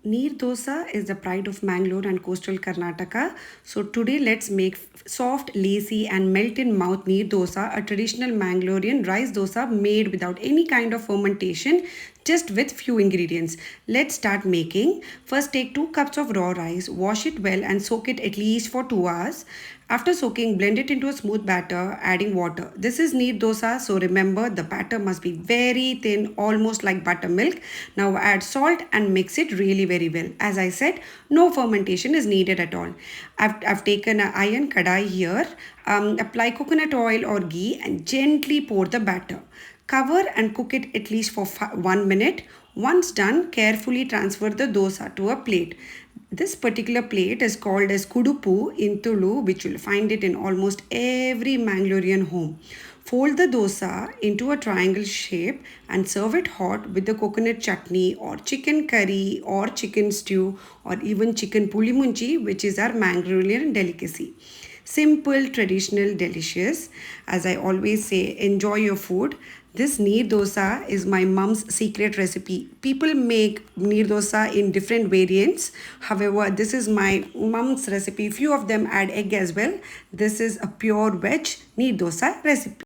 Neer dosa is the pride of Mangalore and coastal Karnataka. So today let's make soft, lacy and melt in mouth neer dosa, a traditional Mangalorean rice dosa made without any kind of fermentation, just with few ingredients. Let's start making. First take 2 cups of raw rice, wash it well and soak it at least for 2 hours. After soaking, blend it into a smooth batter, adding water. This is neer dosa, so remember the batter must be very thin, almost like buttermilk. Now add salt and mix it really very well. As I said, no fermentation is needed at all. I've taken an iron kadai here. Apply coconut oil or ghee and gently pour the batter. Cover and cook it at least for 1 minute. Once done, carefully transfer the dosa to a plate. This particular plate is called as kudupu in Tulu, which you'll find it in almost every Mangalorean home. Fold the dosa into a triangle shape and serve it hot with the coconut chutney or chicken curry or chicken stew or even chicken pulimunchi, which is our Mangalorean delicacy. Simple, traditional, delicious. As I always say, enjoy your food. This neer dosa is my mom's secret recipe. People make neer dosa in different variants. However, this is my mom's recipe. Few of them add egg as well. This is a pure veg neer dosa recipe.